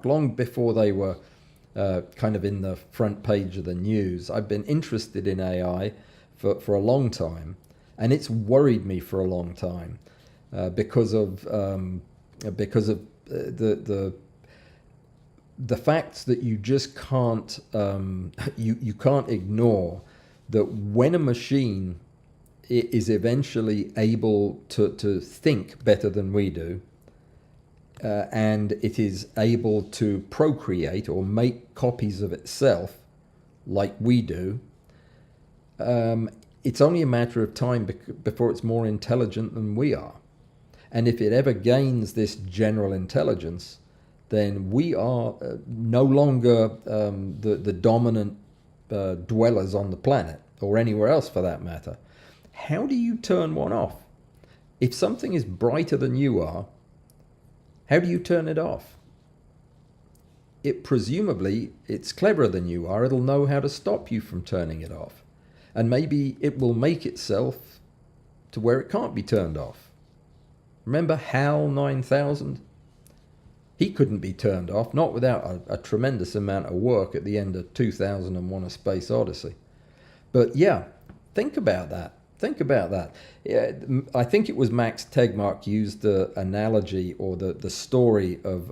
long before they were kind of in the front page of the news. I've been interested in AI for a long time, and it's worried me for a long time because of the facts that you just can't you can't ignore that when a machine is eventually able to think better than we do, and it is able to procreate or make copies of itself like we do, it's only a matter of time before it's more intelligent than we are. And if it ever gains this general intelligence, then we are no longer the dominant dwellers on the planet, or anywhere else for that matter. How do you turn one off? If something is brighter than you are, how do you turn it off? Presumably, it's cleverer than you are. It'll know how to stop you from turning it off. And maybe it will make itself to where it can't be turned off. Remember HAL 9000? He couldn't be turned off, not without a tremendous amount of work at the end of 2001: A Space Odyssey. But yeah, think about that. Think about that. Yeah, I think it was Max Tegmark used the analogy or the story of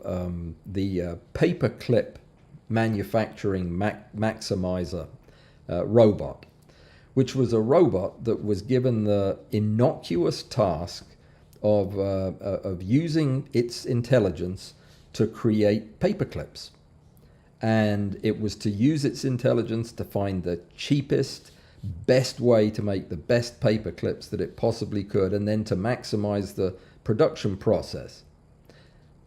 the paperclip manufacturing maximizer robot, which was a robot that was given the innocuous task of using its intelligence to create paperclips. And it was to use its intelligence to find the cheapest, best way to make the best paper clips that it possibly could, and then to maximize the production process.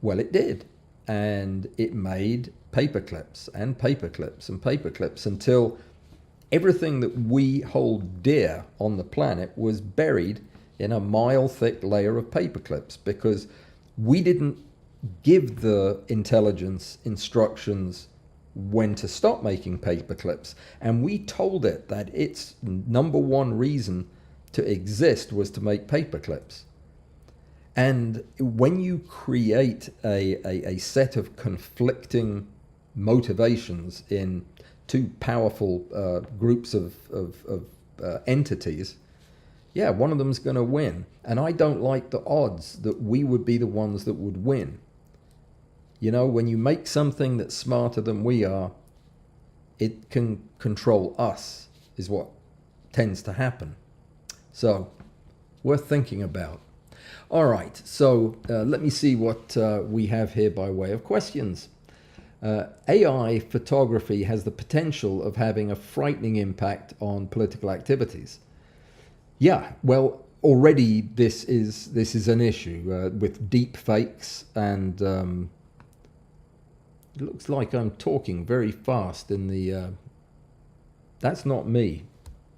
Well, it did, and it made paper clips and paper clips and paper clips until everything that we hold dear on the planet was buried in a mile-thick layer of paper clips, because we didn't give the intelligence instructions when to stop making paper clips, and we told it that its number one reason to exist was to make paper clips. And when you create a set of conflicting motivations in two powerful groups of entities, yeah, one of them's going to win. And I don't like the odds that we would be the ones that would win. You know, when you make something that's smarter than we are, it can control us, is what tends to happen. So, worth thinking about. All right, so let me see what we have here by way of questions. AI photography has the potential of having a frightening impact on political activities. Yeah, well, already this is an issue with deep fakes, and it looks like I'm talking very fast in the... that's not me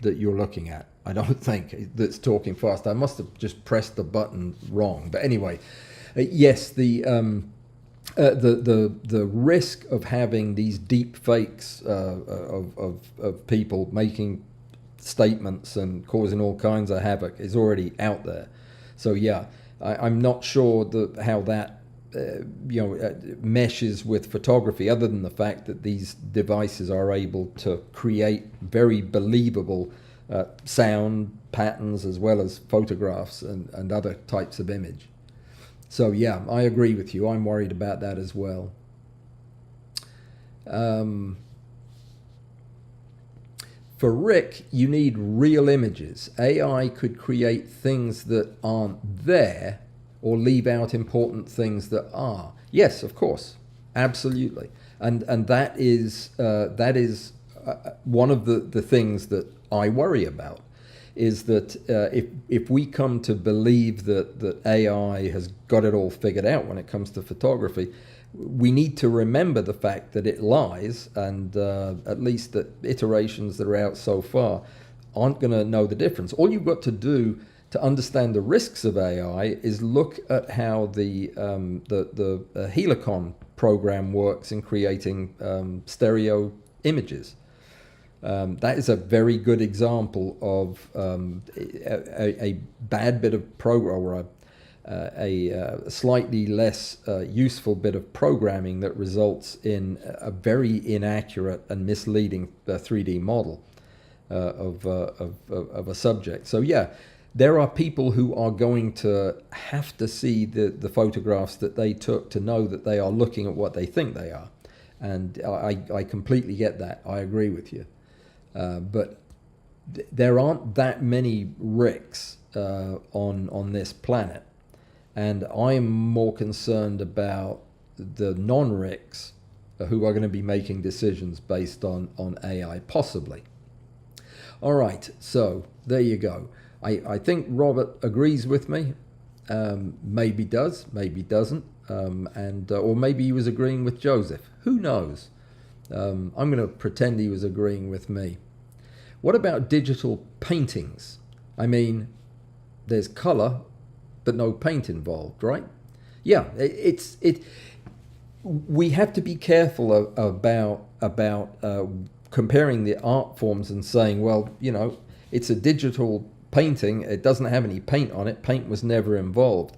that you're looking at. I don't think that's talking fast. I must have just pressed the button wrong. But anyway, yes, the risk of having these deep fakes of people making statements and causing all kinds of havoc is already out there. So yeah, I'm not sure how that meshes with photography, other than the fact that these devices are able to create very believable sound patterns as well as photographs and other types of image. So yeah, I agree with you. I'm worried about that as well. For Rick, you need real images. AI could create things that aren't there or leave out important things that are. Yes, of course, absolutely. And that is one of the things that I worry about, is that if we come to believe that AI has got it all figured out when it comes to photography, we need to remember the fact that it lies, and at least the iterations that are out so far aren't going to know the difference. All you've got to do to understand the risks of AI is look at how the Helicon program works in creating stereo images. That is a very good example of a bad bit of program, or a slightly less useful bit of programming that results in a very inaccurate and misleading 3D model of a subject. So yeah, there are people who are going to have to see the photographs that they took to know that they are looking at what they think they are. And I completely get that. I agree with you. But there aren't that many Ricks on this planet. And I'm more concerned about the non-Ricks who are going to be making decisions based on AI, possibly. All right, so there you go. I think Robert agrees with me. Maybe does, maybe doesn't. Or maybe he was agreeing with Joseph. Who knows? I'm going to pretend he was agreeing with me. What about digital paintings? I mean, there's color, but no paint involved, right? Yeah, we have to be careful about comparing the art forms and saying, well, you know, it's a digital painting. It doesn't have any paint on it. Paint was never involved.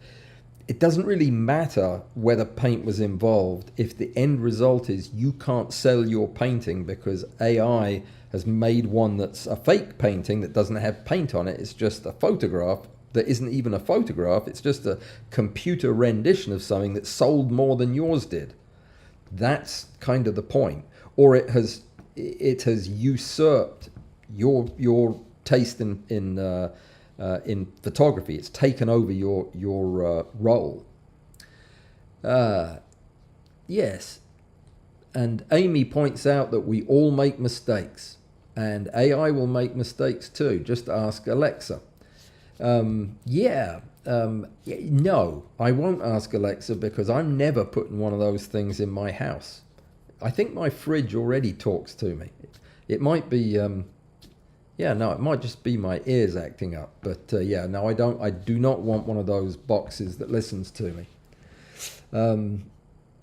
It doesn't really matter whether paint was involved if the end result is you can't sell your painting because AI has made one that's a fake painting that doesn't have paint on it. It's just a photograph that isn't even a photograph. It's just a computer rendition of something that sold more than yours did. That's kind of the point. Or it has usurped your taste in photography. It's taken over your role. Yes. And Amy points out that we all make mistakes, and AI will make mistakes too. Just ask Alexa. No, I won't ask Alexa because I'm never putting one of those things in my house. I think my fridge already talks to me. It might be, it might just be my ears acting up. But no, I do not want one of those boxes that listens to me.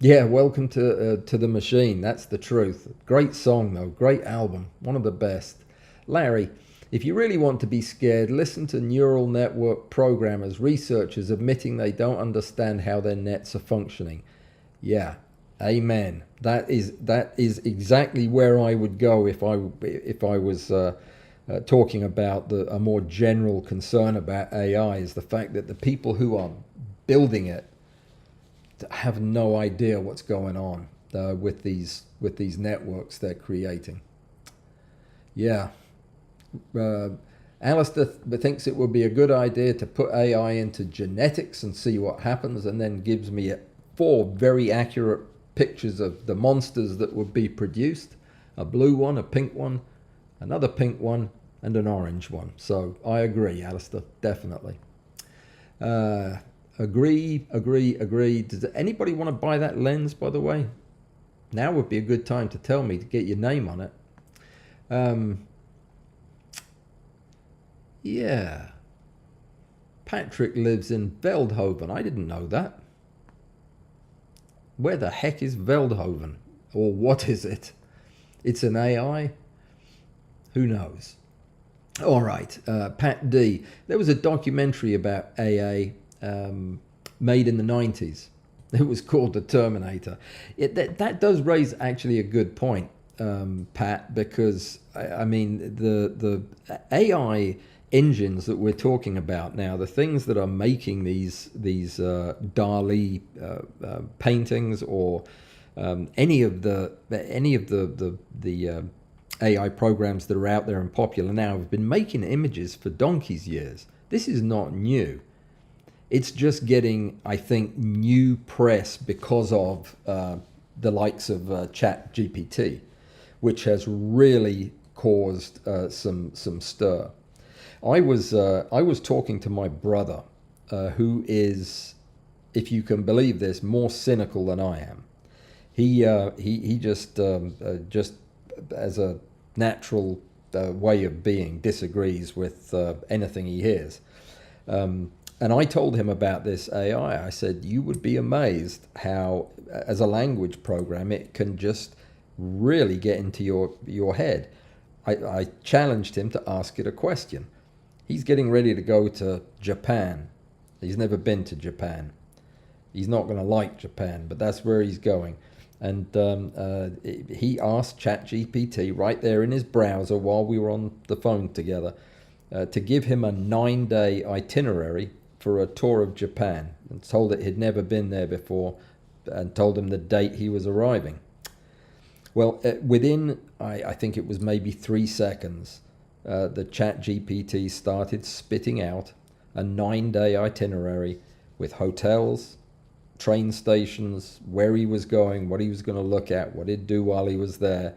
Welcome to the Machine. That's the truth. Great song though, great album, one of the best. Larry, if you really want to be scared, listen to neural network programmers, researchers admitting they don't understand how their nets are functioning. Yeah, amen. That is exactly where I would go if I was talking about a more general concern about AI, is the fact that the people who are building it have no idea what's going on with these networks they're creating. Yeah. Alistair thinks it would be a good idea to put AI into genetics and see what happens, and then gives me 4 very accurate pictures of the monsters that would be produced: a blue one, a pink one, another pink one, and an orange one. So I agree, Alistair, definitely. Agree. Does anybody want to buy that lens, by the way? Now would be a good time to tell me, to get your name on it. Yeah. Patrick lives in Veldhoven. I didn't know that. Where the heck is Veldhoven? Or what is it? It's an AI? Who knows? All right. Pat D. There was a documentary about AI made in the 90s. It was called The Terminator. That does raise actually a good point, Pat, because I mean the AI engines that we're talking about now, the things that are making these DALL-E paintings, or any of the AI programs that are out there and popular now, have been making images for donkey's years. This is not new. It's just getting, I think, new press because of the likes of ChatGPT, which has really caused some stir. I was talking to my brother, who is, if you can believe this, more cynical than I am. He just as a natural way of being, disagrees with anything he hears. And I told him about this AI. I said, you would be amazed how, as a language program, it can just really get into your head. I challenged him to ask it a question. He's getting ready to go to Japan. He's never been to Japan. He's not going to like Japan, but that's where he's going. And he asked ChatGPT right there in his browser while we were on the phone together to give him a 9-day itinerary for a tour of Japan, and told it he'd never been there before, and told him the date he was arriving. Well, within, I think it was maybe 3 seconds, the ChatGPT started spitting out a 9-day itinerary with hotels, train stations, where he was going, what he was going to look at, what he'd do while he was there,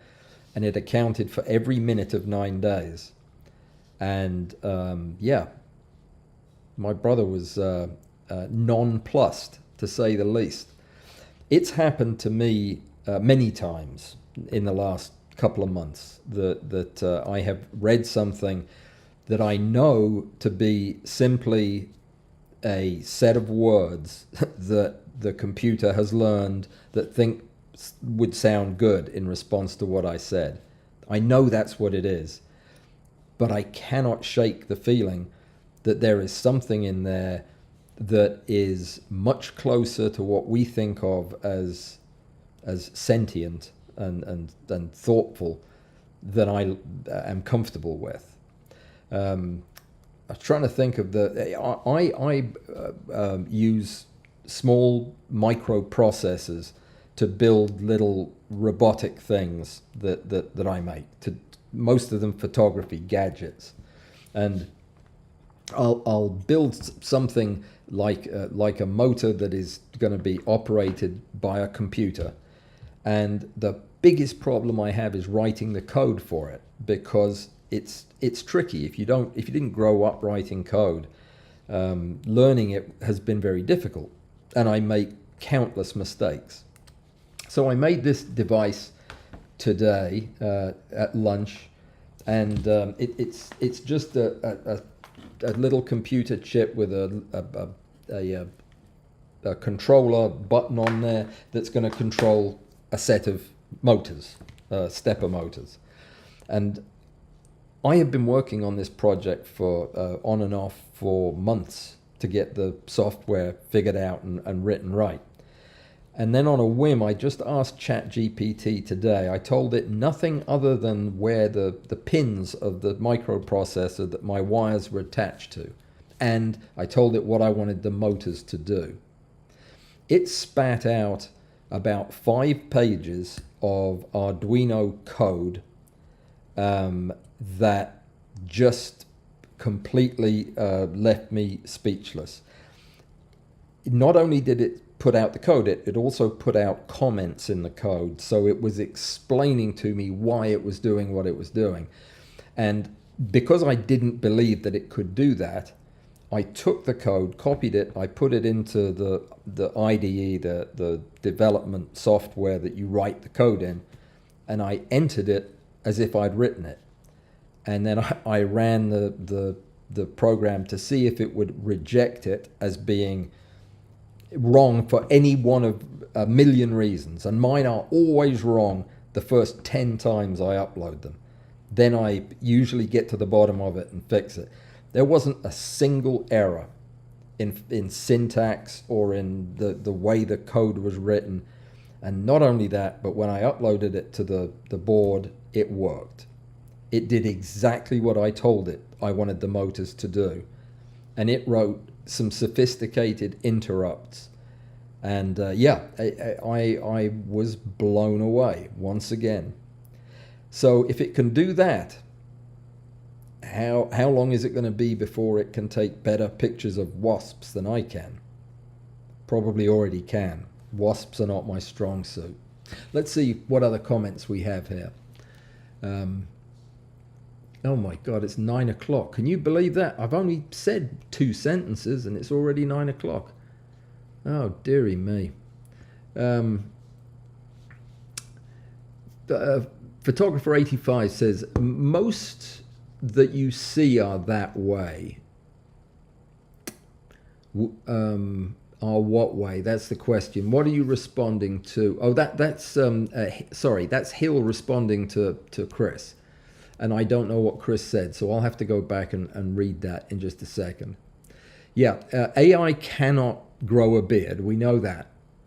and it accounted for every minute of 9 days. And yeah, my brother was nonplussed, to say the least. It's happened to me many times in the last couple of months that I have read something that I know to be simply a set of words that the computer has learned that think would sound good in response to what I said. I know that's what it is, but I cannot shake the feeling that there is something in there that is much closer to what we think of as sentient and thoughtful than I am comfortable with. I'm trying to think of I use small microprocessors to build little robotic things that I make, to most of them photography gadgets, and I'll build something like a motor that is going to be operated by a computer, and the biggest problem I have is writing the code for it, because it's tricky. If you didn't grow up writing code, learning it has been very difficult, and I make countless mistakes. So I made this device today at lunch, and it's just a little computer chip with a controller button on there that's going to control a set of motors, stepper motors. And I have been working on this project for on and off for months to get the software figured out and written right. And then on a whim, I just asked ChatGPT today. I told it nothing other than where the pins of the microprocessor that my wires were attached to. And I told it what I wanted the motors to do. It spat out about 5 pages of Arduino code that just completely left me speechless. Not only did it put out the code, it also put out comments in the code. So it was explaining to me why it was doing what it was doing. And because I didn't believe that it could do that, I took the code, copied it, I put it into the IDE, the development software that you write the code in, and I entered it as if I'd written it. And then I ran the program to see if it would reject it as being wrong for any one of a million reasons. And mine are always wrong the first 10 times I upload them. Then I usually get to the bottom of it and fix it. There wasn't a single error in syntax or in the way the code was written. And not only that, but when I uploaded it to the board, it worked. It did exactly what I told it I wanted the motors to do. And it wrote some sophisticated interrupts. And yeah, I was blown away once again. So if it can do that, how long is it going to be before it can take better pictures of wasps than I can? Probably already can. Wasps are not my strong suit. Let's see what other comments we have here. Oh my God, it's 9 o'clock. Can you believe that? I've only said 2 sentences and it's already 9 o'clock. Oh, dearie me. Photographer 85 says, most that you see are that way. Are what way? That's the question. What are you responding to? Oh, that's sorry, that's Hill responding to Chris. and I don't know what Chris said, so I'll have to go back and read that in just a second. Yeah, AI cannot grow a beard. We know that.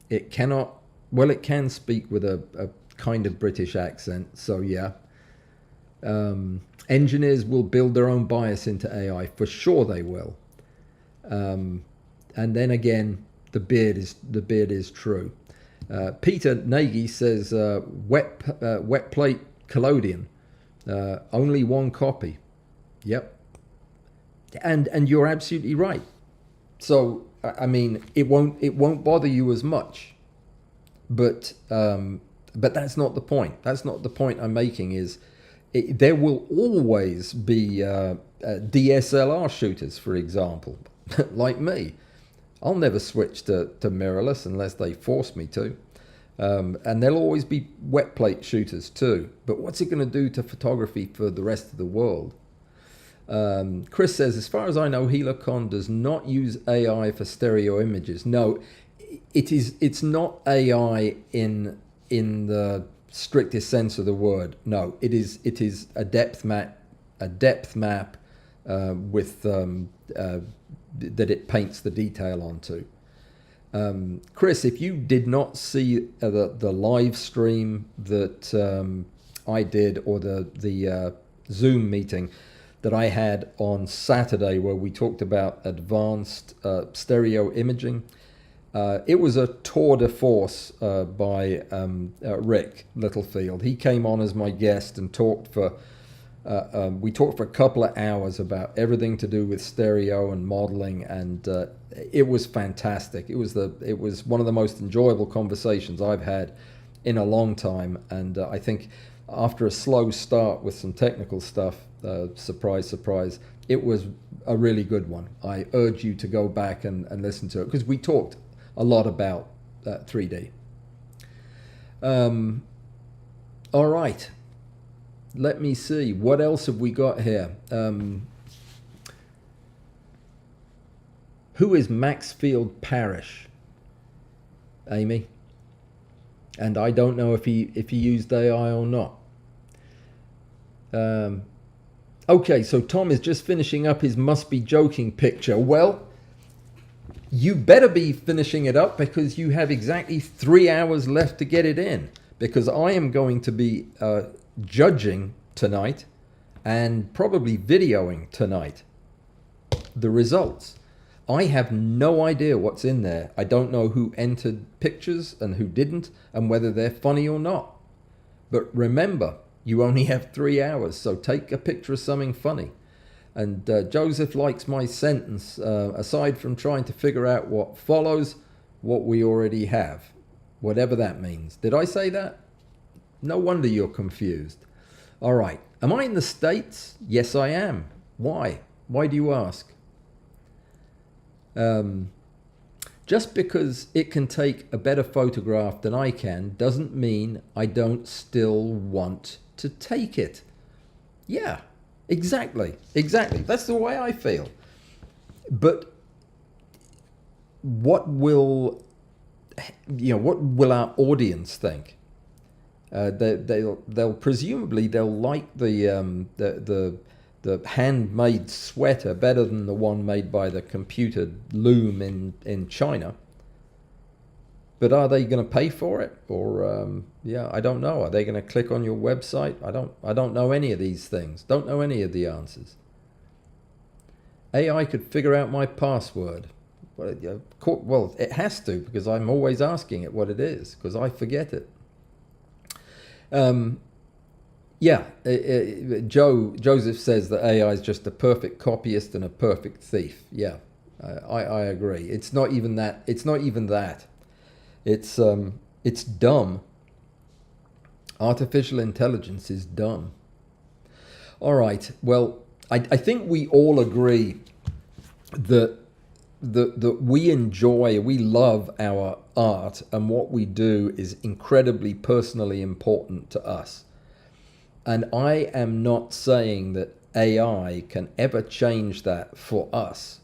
It cannot, well, it can speak with a kind of British accent, so yeah. Engineers will build their own bias into AI, for sure they will. And then again, the beard is true. Peter Nagy says wet plate collodion, only one copy. Yep, and you're absolutely right. So I mean, it won't bother you as much, but that's not the point. That's not the point I'm making. Is there will always be DSLR shooters, for example, like me. I'll never switch to mirrorless unless they force me to. And there'll always be wet plate shooters too. But what's it going to do to photography for the rest of the world? Chris says, as far as I know, Helicon does not use AI for stereo images. No, it's not AI in the strictest sense of the word. No, it is a depth map with that it paints the detail onto. Chris, if you did not see the live stream that I did, or the Zoom meeting that I had on Saturday, where we talked about advanced stereo imaging, it was a tour de force by Rick Littlefield. He came on as my guest and talked for we talked for a couple of hours about everything to do with stereo and modeling, and it was fantastic. It was one of the most enjoyable conversations I've had in a long time, and I think after a slow start with some technical stuff, surprise, surprise, it was a really good one. I urge you to go back and listen to it, because we talked a lot about 3D. All right. Let me see. What else have we got here? Who is Maxfield Parrish? Amy? And I don't know if he used AI or not. Okay, so Tom is just finishing up his must be joking picture. Well, you better be finishing it up, because you have exactly 3 hours left to get it in, because I am going to be judging tonight and probably videoing tonight the results. I have no idea what's in there. I don't know who entered pictures and who didn't, and whether they're funny or not. But remember, you only have 3 hours, so take a picture of something funny. And Joseph likes my sentence, aside from trying to figure out what follows, what we already have, whatever that means. Did I say that? No wonder you're confused. All right. Am I in the States? Yes, I am. Why? Why do you ask? Just because it can take a better photograph than I can doesn't mean I don't still want to take it. Yeah, exactly. That's the way I feel. But what will our audience think? They'll presumably like the handmade sweater better than the one made by the computer loom in China. But are they going to pay for it? Or I don't know. Are they going to click on your website? I don't know any of these things. Don't know any of the answers. AI could figure out my password. Well, it has to, because I'm always asking it what it is, because I forget it. Joseph says that AI is just a perfect copyist and a perfect thief. Yeah, I agree. It's not even that. It's dumb. Artificial intelligence is dumb. All right. Well, I think we all agree that we love our art, and what we do is incredibly personally important to us. And I am not saying that AI can ever change that for us.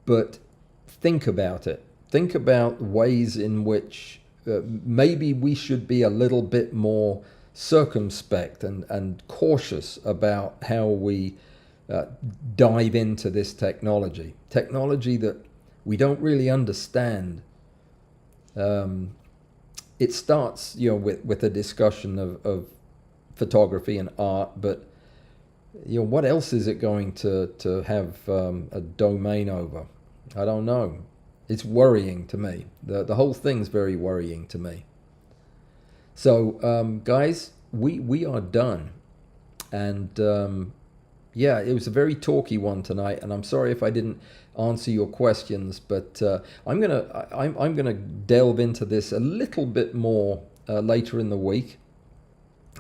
But think about it. Think about ways in which maybe we should be a little bit more circumspect and cautious about how we dive into this technology that we don't really understand. It starts, with a discussion of photography and art, but what else is it going to have a domain over? I don't know. It's worrying to me. The whole thing's very worrying to me. So, guys, we are done, and yeah, it was a very talky one tonight, and I'm sorry if I didn't answer your questions, but I'm gonna delve into this a little bit more later in the week,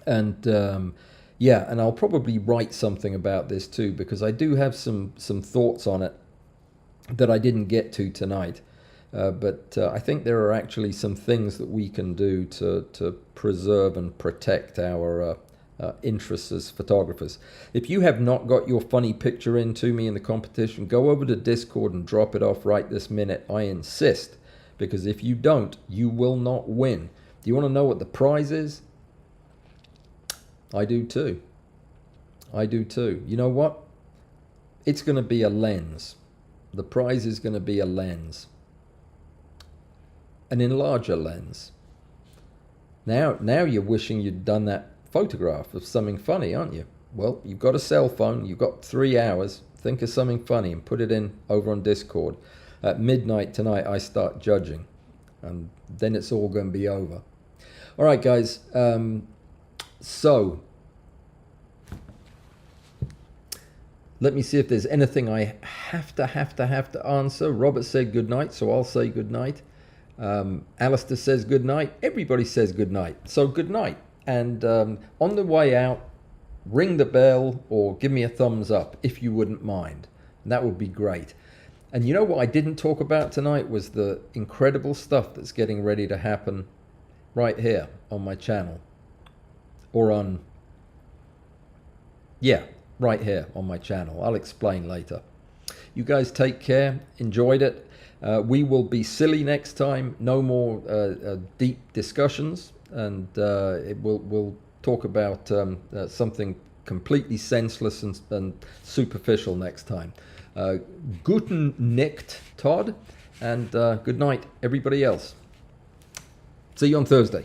and yeah, and I'll probably write something about this too, because I do have some thoughts on it that I didn't get to tonight. But I think there are actually some things that we can do to preserve and protect our interests as photographers. If you have not got your funny picture in to me in the competition, go over to Discord and drop it off right this minute. I insist, because if you don't, you will not win. Do you want to know what the prize is? I do too. I do too. You know what? It's going to be a lens. The prize is going to be a lens. An enlarger lens. Now you're wishing you'd done that photograph of something funny, aren't you? Well, you've got a cell phone, you've got 3 hours, think of something funny and put it in over on Discord. At midnight tonight I start judging, and then it's all going to be over. All right, guys, so let me see if there's anything I have to answer. Robert said good night, so I'll say good night. Alistair says good night. Everybody says good night. So good night. And on the way out, ring the bell or give me a thumbs up if you wouldn't mind. That would be great. And you know what I didn't talk about tonight was the incredible stuff that's getting ready to happen right here on my channel. Or on, yeah, right here on my channel. I'll explain later. You guys take care. Enjoyed it. We will be silly next time. No more deep discussions, and we'll talk about something completely senseless and superficial next time. Guten Nacht, Todd, and good night, everybody else. See you on Thursday.